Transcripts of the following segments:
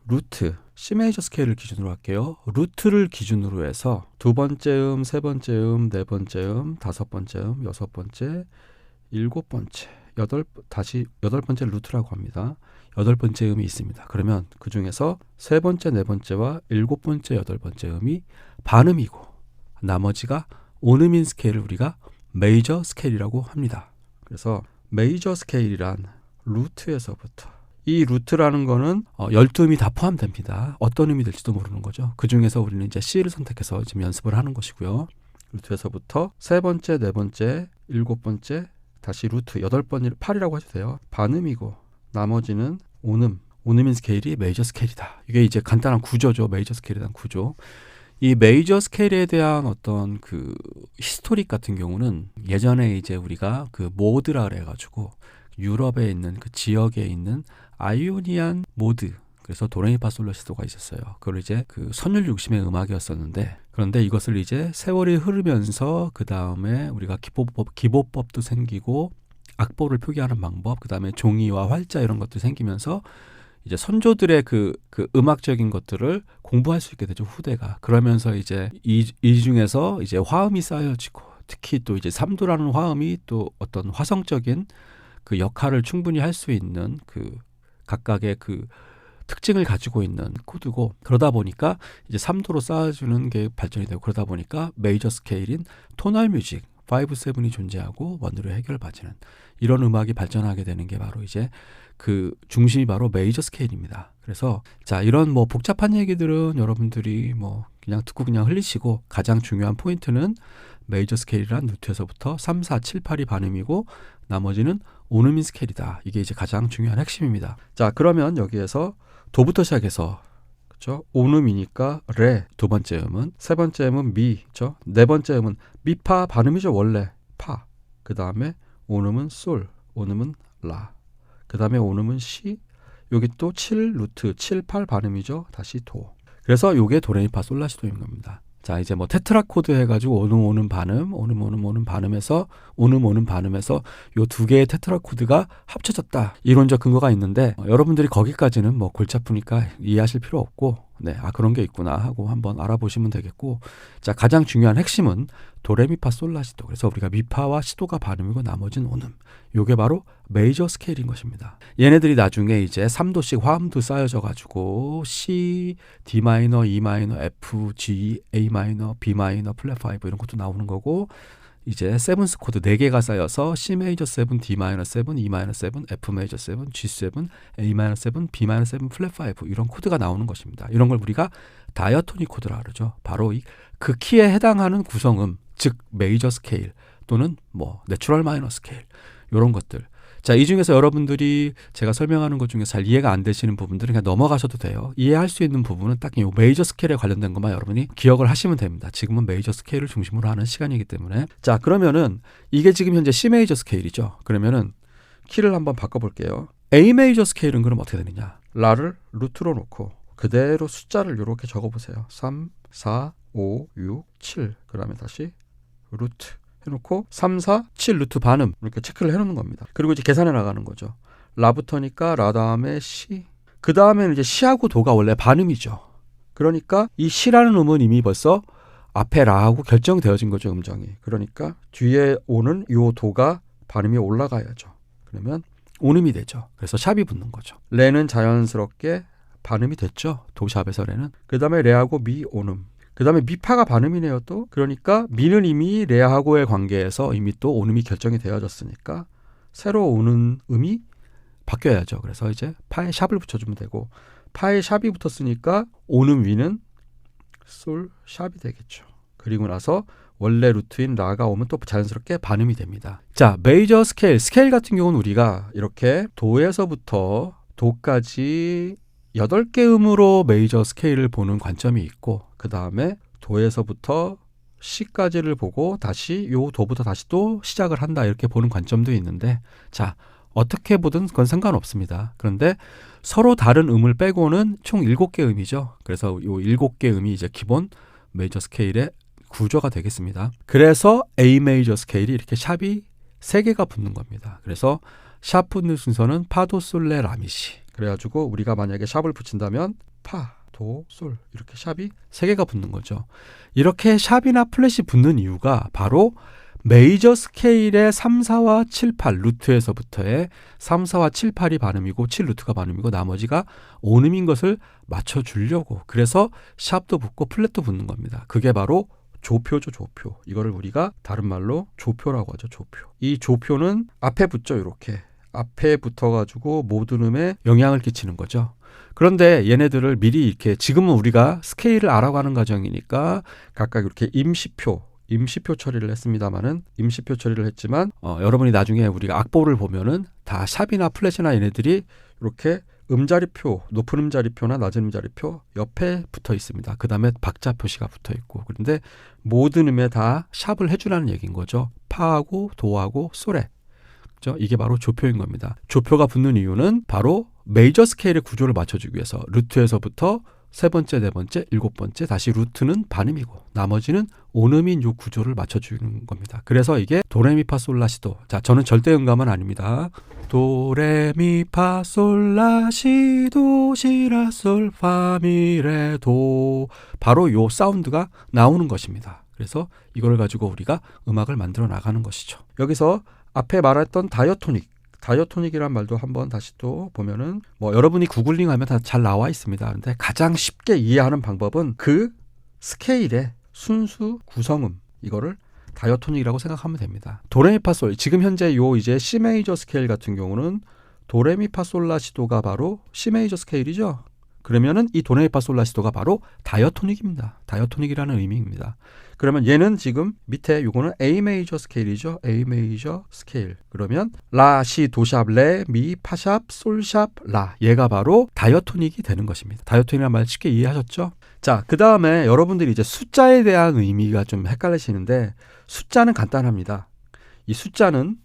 루트, C 메이저 스케일을 기준으로 할게요. 루트를 기준으로 해서 두 번째 음, 세 번째 음, 네 번째 음, 다섯 번째 음, 여섯 번째, 일곱 번째, 다시 여덟 번째 루트라고 합니다. 여덟 번째 음이 있습니다. 그러면 그 중에서 세 번째, 네 번째와 일곱 번째, 여덟 번째 음이 반음이고 나머지가 온음인 스케일을 우리가 메이저 스케일이라고 합니다. 그래서 메이저 스케일이란 루트에서부터 이 루트라는 거는 12음이 다 포함됩니다. 어떤 음이 될지도 모르는 거죠. 그 중에서 우리는 이제 C를 선택해서 지금 연습을 하는 것이고요. 루트에서부터 세 번째, 네 번째, 일곱 번째, 다시 루트, 여덟 번째, 8이라고 해도 돼요. 반음이고 나머지는 온음, 온음인 스케일이 메이저 스케일이다. 이게 이제 간단한 구조죠. 메이저 스케일에 대한 구조. 이 메이저 스케일에 대한 어떤 그 히스토릭 같은 경우는 예전에 이제 우리가 그 모드라 그래가지고 유럽에 있는 그 지역에 있는 아이오니안 모드, 그래서 도레미파솔라시도가 있었어요. 그걸 이제 그 선율 중심의 음악이었었는데, 그런데 이것을 이제 세월이 흐르면서 그 다음에 우리가 기보법도 생기고 악보를 표기하는 방법, 그 다음에 종이와 활자 이런 것도 생기면서 이제 선조들의 그 음악적인 것들을 공부할 수 있게 되죠, 후대가. 그러면서 이제 이 중에서 이제 화음이 쌓여지고, 특히 또 이제 삼도라는 화음이 또 어떤 화성적인 그 역할을 충분히 할 수 있는 그 각각의 그 특징을 가지고 있는 코드고, 그러다 보니까 이제 3도로 쌓아주는 게 발전이 되고, 그러다 보니까 메이저 스케일인 토널 뮤직 5, 7이 존재하고 원으로 해결받지는 이런 음악이 발전하게 되는 게 바로 이제 그 중심이 바로 메이저 스케일입니다. 그래서 자, 이런 뭐 복잡한 얘기들은 여러분들이 뭐 그냥 듣고 그냥 흘리시고, 가장 중요한 포인트는 메이저 스케일이란 루트에서부터 3, 4, 7, 8이 반음이고 나머지는 온음인 스케일이다. 이게 이제 가장 중요한 핵심입니다. 자, 그러면 여기에서 도부터 시작해서, 그렇죠? 온음이니까 레 두 번째 음은, 세 번째 음은 미, 그렇죠? 네 번째 음은 미파 반음이죠, 원래 파. 그 다음에 온음은 솔, 온음은 라. 그 다음에 온음은 시. 여기 또 7 루트 7, 8 반음이죠. 다시 도. 그래서 요게 도레미파 솔라시도인 겁니다. 자, 이제 뭐 테트라 코드 해가지고 온음 온음 반음, 온음 온음 온음 반음에서 온음 온음 반음에서 요 두 개의 테트라 코드가 합쳐졌다, 이론적 근거가 있는데 여러분들이 거기까지는 뭐 골치 아프니까 이해하실 필요 없고, 네, 아 그런 게 있구나 하고 한번 알아보시면 되겠고, 자, 가장 중요한 핵심은 도레미파 솔라시도. 그래서 우리가 미파와 시도가 반음이고 나머지는 온음. 요게 바로 메이저 스케일인 것입니다. 얘네들이 나중에 이제 3도씩 화음도 쌓여져 가지고 C, D 마이너, E 마이너, F, G, A 마이너, B 마이너, 플랫 5 이런 것도 나오는 거고, 이제 세븐스 코드 4개가 쌓여서 C 메이저 7, D 마이너 7, E 마이너 7, F 메이저 7, G7, A 마이너 7, B 마이너 7, 플랫 5 이런 코드가 나오는 것입니다. 이런 걸 우리가 다이어토닉 코드라 그러죠. 바로 그 키에 해당하는 구성음, 즉 메이저 스케일 또는 뭐 내추럴 마이너 스케일, 이런 것들. 자, 이 중에서 여러분들이 제가 설명하는 것 중에 잘 이해가 안 되시는 부분들은 그냥 넘어가셔도 돼요. 이해할 수 있는 부분은 딱 이 메이저 스케일에 관련된 것만 여러분이 기억을 하시면 됩니다. 지금은 메이저 스케일을 중심으로 하는 시간이기 때문에. 자, 그러면은 이게 지금 현재 C 메이저 스케일이죠. 그러면은 키를 한번 바꿔볼게요. A 메이저 스케일은 그럼 어떻게 되느냐? 라를 루트로 놓고 그대로 숫자를 이렇게 적어보세요. 3, 4, 5, 6, 7. 그 다음에 다시 루트 해놓고 3, 4, 7 루트 반음 이렇게 체크를 해놓는 겁니다. 그리고 이제 계산해 나가는 거죠. 라부터니까 라 다음에 시. 그 다음에는 이제 시하고 도가 원래 반음이죠. 그러니까 이 시라는 음은 이미 벌써 앞에 라하고 결정되어진 거죠, 음정이. 그러니까 뒤에 오는 요 도가 반음이 올라가야죠. 그러면 온음이 되죠. 그래서 샵이 붙는 거죠. 레는 자연스럽게 반음이 됐죠, 도샵에서 레는. 그 다음에 레하고 미 온음. 그 다음에 미파가 반음이네요 또. 그러니까 미는 이미 레하고의 관계에서 이미 또 온음이 결정이 되어졌으니까 새로 오는 음이 바뀌어야죠. 그래서 이제 파에 샵을 붙여주면 되고, 파에 샵이 붙었으니까 온음 위는 솔 샵이 되겠죠. 그리고 나서 원래 루트인 라가 오면 또 자연스럽게 반음이 됩니다. 자, 메이저 스케일 같은 경우는 우리가 이렇게 도에서부터 도까지 8개 음으로 메이저 스케일을 보는 관점이 있고, 그 다음에 도에서부터 C까지를 보고 다시 요 도부터 다시 또 시작을 한다, 이렇게 보는 관점도 있는데, 자, 어떻게 보든 그건 상관없습니다. 그런데 서로 다른 음을 빼고는 총 7개 음이죠. 그래서 요 7개 음이 이제 기본 메이저 스케일의 구조가 되겠습니다. 그래서 A 메이저 스케일이 이렇게 샵이 3개가 붙는 겁니다. 그래서 샵 붙는 순서는 파도 솔레 라미시. 그래가지고 우리가 만약에 샵을 붙인다면 파, 도, 솔 이렇게 샵이 3개가 붙는 거죠. 이렇게 샵이나 플랫이 붙는 이유가 바로 메이저 스케일의 3, 4와 7, 8 루트에서부터의 3, 4와 7, 8이 반음이고 7 루트가 반음이고 나머지가 온음인 것을 맞춰주려고, 그래서 샵도 붙고 플랫도 붙는 겁니다. 그게 바로 조표죠. 조표. 이거를 우리가 다른 말로 조표라고 하죠. 조표. 이 조표는 앞에 붙죠. 이렇게 앞에 붙어가지고 모든 음에 영향을 끼치는 거죠. 그런데 얘네들을 미리 이렇게, 지금은 우리가 스케일을 알아가는 과정이니까 각각 이렇게 임시표 처리를 했습니다만은, 임시표 처리를 했지만 여러분이 나중에 우리가 악보를 보면은 다 샵이나 플랫이나 얘네들이 이렇게 음자리표, 높은 음자리표나 낮은 음자리표 옆에 붙어 있습니다. 그 다음에 박자 표시가 붙어 있고, 그런데 모든 음에 다 샵을 해주라는 얘기인 거죠. 파하고 도하고 솔에. 그렇죠? 이게 바로 조표인 겁니다. 조표가 붙는 이유는 바로 메이저 스케일의 구조를 맞춰주기 위해서 루트에서부터 3번째, 4번째, 7번째 다시 루트는 반음이고 나머지는 온음인 요 구조를 맞춰주는 겁니다. 그래서 이게 도레미파솔라시도. 자, 저는 절대 음감은 아닙니다. 도레미파솔라시도 시라솔 파미레도, 바로 요 사운드가 나오는 것입니다. 그래서 이걸 가지고 우리가 음악을 만들어 나가는 것이죠. 여기서 앞에 말했던 다이어토닉이란 말도 한번 다시 또 보면은 여러분이 구글링 하면 다 잘 나와 있습니다. 근데 가장 쉽게 이해하는 방법은 그 스케일의 순수 구성음, 이거를 다이어토닉이라고 생각하면 됩니다. 도레미파솔, 지금 현재 요 이제 C 메이저 스케일 같은 경우는 도레미파솔라시도가 바로 C 메이저 스케일이죠. 그러면은 이 도레미파솔라시도가 바로 다이어토닉입니다. 다이어토닉이라는 의미입니다. 그러면 얘는 지금 밑에 요거는 A 메이저 스케일이죠. A 메이저 스케일. 그러면 라, 시, 도샵, 레, 미, 파샵, 솔샵, 라. 얘가 바로 다이어토닉이 되는 것입니다. 다이어토닉이라는 말 쉽게 이해하셨죠? 자, 그 다음에 여러분들이 이제 숫자에 대한 의미가 좀 헷갈리시는데, 숫자는 간단합니다. 이 숫자는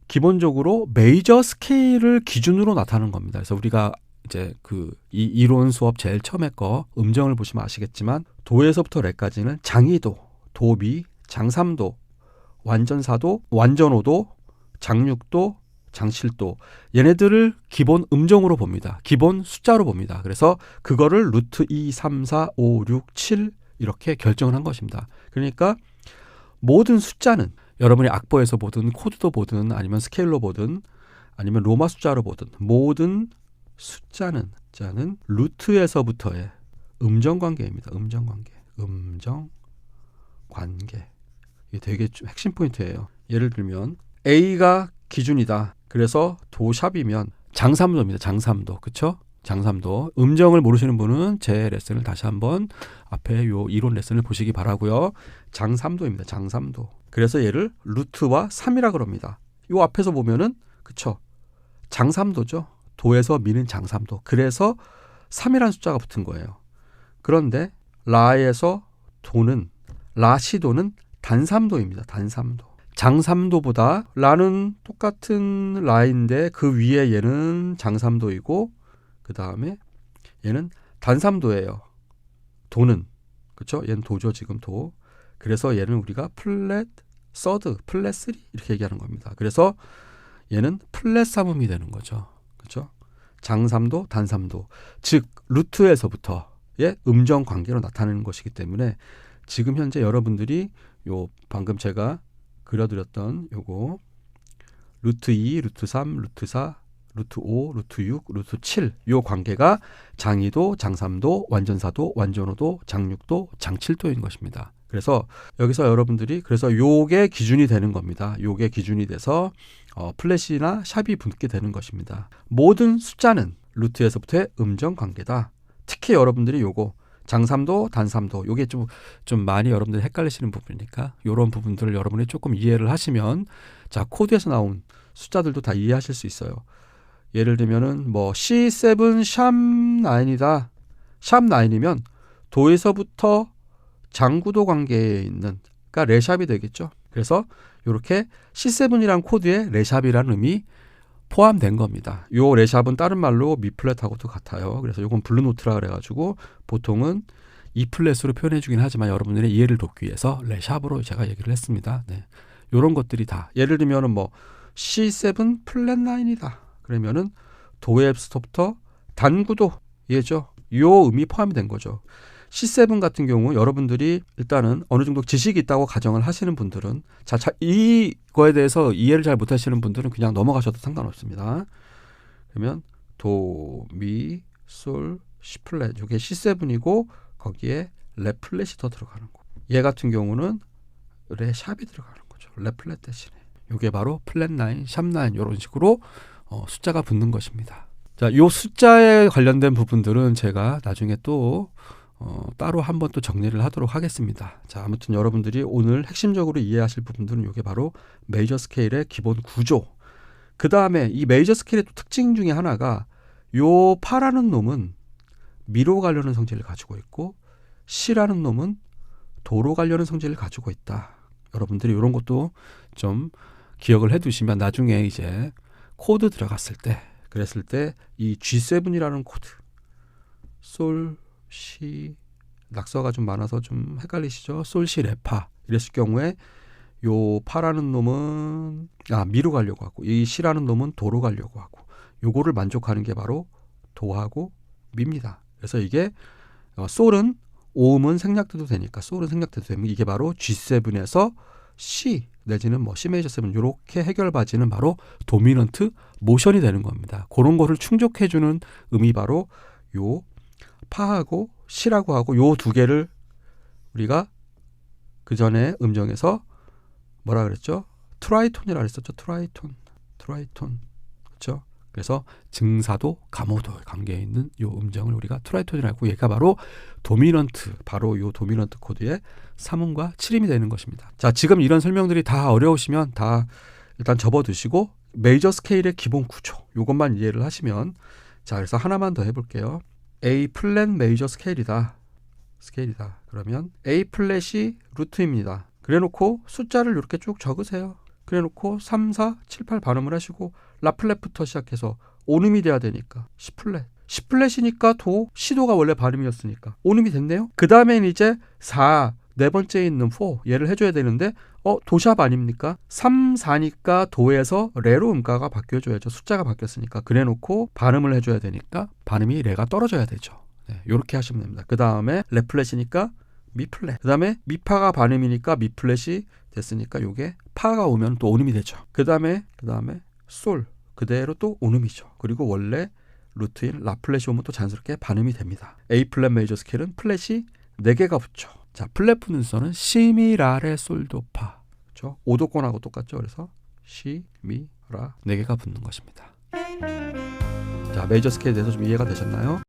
기본적으로 메이저 스케일을 기준으로 나타나는 겁니다. 그래서 우리가 이제 이 이론 수업 제일 처음에 거 음정을 보시면 아시겠지만, 도에서부터 레까지는 장이도, 도미, 장삼도, 완전사도, 완전오도, 장육도, 장칠도, 얘네들을 기본 음정으로 봅니다. 기본 숫자로 봅니다. 그래서 그거를 루트 2, 3, 4, 5, 6, 7 이렇게 결정을 한 것입니다. 그러니까 모든 숫자는 여러분이 악보에서 보든 코드도 보든 아니면 스케일로 보든 아니면 로마 숫자로 보든 모든 숫자는 루트에서부터의 음정 관계입니다. 음정 관계. 음정 관계. 이게 되게 좀 핵심 포인트예요. 예를 들면 A가 기준이다. 그래서 도샵이면 장삼도입니다. 장삼도. 그렇죠? 장삼도. 음정을 모르시는 분은 제 레슨을 다시 한번 앞에 요 이론 레슨을 보시기 바라고요. 장삼도입니다. 장삼도. 그래서 얘를 루트와 3이라 그럽니다. 요 앞에서 보면은 그렇죠? 장삼도죠. 도에서 미는 장삼도. 그래서 3이라는 숫자가 붙은 거예요. 그런데 라에서 도는, 라시도는 단삼도입니다. 단삼도. 장삼도보다 라는 똑같은 라인데 그 위에 얘는 장삼도이고 그 다음에 얘는 단삼도예요. 도는. 그렇죠? 얘는 도죠. 지금 도. 그래서 얘는 우리가 플랫 서드, 플랫 3 이렇게 얘기하는 겁니다. 그래서 얘는 플랫 삼음이 되는 거죠. 그렇죠? 장삼도, 단삼도. 즉 루트에서부터의 음정 관계로 나타내는 것이기 때문에 지금 현재 여러분들이 요 방금 제가 그려드렸던 요거 루트 2, 루트 3, 루트 4, 루트 5, 루트 6, 루트 7 요 관계가 장이도, 장삼도, 완전사도, 완전오도, 장육도, 장칠도인 것입니다. 그래서 여기서 여러분들이 그래서 요게 기준이 되는 겁니다. 요게 기준이 돼서 플랫이나 샵이 붙게 되는 것입니다. 모든 숫자는 루트에서부터의 음정 관계다. 특히 여러분들이 요거 장삼도, 단삼도 요게 좀 많이 여러분들이 헷갈리시는 부분이니까 요런 부분들을 여러분이 조금 이해를 하시면 자 코드에서 나온 숫자들도 다 이해하실 수 있어요. 예를 들면은 C7 샵 9이다. 샵 9이면 도에서부터 장구도 관계에 있는 그러니까 레샵이 되겠죠. 그래서 이렇게 C7이란 코드에 레샵이라는 의미 포함된 겁니다. 요 레샵은 다른 말로 미플랫하고도 같아요. 그래서 요건 블루노트라 그래가지고 보통은 E플랫으로 표현해 주긴 하지만 여러분들의 이해를 돕기 위해서 레샵으로 제가 얘기를 했습니다. 네. 요런 것들이 다 예를 들면은 C7 플랫 9이다. 그러면은 도에서부터 단구도 얘죠. 요 음이 포함이 된 거죠. C7 같은 경우 여러분들이 일단은 어느 정도 지식이 있다고 가정을 하시는 분들은 이거에 대해서 이해를 잘 못하시는 분들은 그냥 넘어가셔도 상관없습니다. 그러면 도, 미, 솔, 시 플랫 이게 C7이고 거기에 레 플랫이 더 들어가는 거. 얘 같은 경우는 레 샵이 들어가는 거죠. 레 플랫 대신에. 이게 바로 플랫 9, 샵 9 이런 식으로 숫자가 붙는 것입니다. 자, 요 숫자에 관련된 부분들은 제가 나중에 또 따로 한번 또 정리를 하도록 하겠습니다. 자, 아무튼 여러분들이 오늘 핵심적으로 이해하실 부분들은 이게 바로 메이저 스케일의 기본 구조. 그 다음에 이 메이저 스케일의 또 특징 중에 하나가 요 파라는 놈은 미로 가려는 성질을 가지고 있고 시라는 놈은 도로 가려는 성질을 가지고 있다. 여러분들이 이런 것도 좀 기억을 해두시면 나중에 이제 코드 들어갔을 때 그랬을 때 이 G7이라는 코드 솔, 시, 낙서가 좀 많아서 좀 헷갈리시죠? 솔, 시, 레파 이랬을 경우에 요 파라는 놈은 미로 가려고 하고 이 시라는 놈은 도로 가려고 하고 요거를 만족하는 게 바로 도하고 미입니다. 그래서 이게 솔은 오음은 생략돼도 되니까 솔은 생략돼도 되면 이게 바로 G7에서 C 내지는 뭐 C 메이저 7 이렇게 해결받이는 바로 도미넌트 모션이 되는 겁니다. 그런 거를 충족해주는 음이 바로 요 파하고 시라고 하고 요 두 개를 우리가 그 전에 음정에서 뭐라 그랬죠? 트라이톤이라 그랬었죠. 트라이톤 그렇죠? 그래서 증사도 가모도의 관계에 있는 요 음정을 우리가 트라이톤이라고 얘가 바로 도미넌트 바로 요 도미넌트 코드의 3음과 7음이 되는 것입니다. 자, 지금 이런 설명들이 다 어려우시면 다 일단 접어두시고 메이저 스케일의 기본 구조 요것만 이해를 하시면 자, 그래서 하나만 더 해볼게요. A 플랫 메이저 스케일이다. 그러면 A 플랫이 루트입니다. 그래놓고 숫자를 이렇게 쭉 적으세요. 그래놓고 3, 4, 7, 8 발음을 하시고 라플랫부터 시작해서 온음이 돼야 되니까 C 플랫. C 플랫이니까 도, 시도가 원래 발음이었으니까 온음이 됐네요. 그 다음엔 이제 4, 네 번째에 있는 4 얘를 해줘야 되는데 도샵 아닙니까? 3, 4니까 도에서 레로 음가가 바뀌어줘야죠. 숫자가 바뀌었으니까. 그래놓고 발음을 해줘야 되니까 발음이 레가 떨어져야 되죠. 네, 이렇게 하시면 됩니다. 그 다음에 레 플랫이니까 미 플랫. 그 다음에 미파가 발음이니까 미 플랫이 됐으니까 요게 파가 오면 또 온음이 되죠. 그 다음에 솔 그대로 또 온음이죠. 그리고 원래 루트인 라 플랫이 오면 또 자연스럽게 반음이 됩니다. A 플랫 메이저 스케일은 플랫이 4개가 붙죠. 자, 플랫 푸는 순서는 시, 미, 라, 레, 솔, 도, 파. 그렇죠? 오도권하고 똑같죠. 그래서 시, 미, 라 4개가 붙는 것입니다. 자, 메이저 스케일에 대해서 좀 이해가 되셨나요?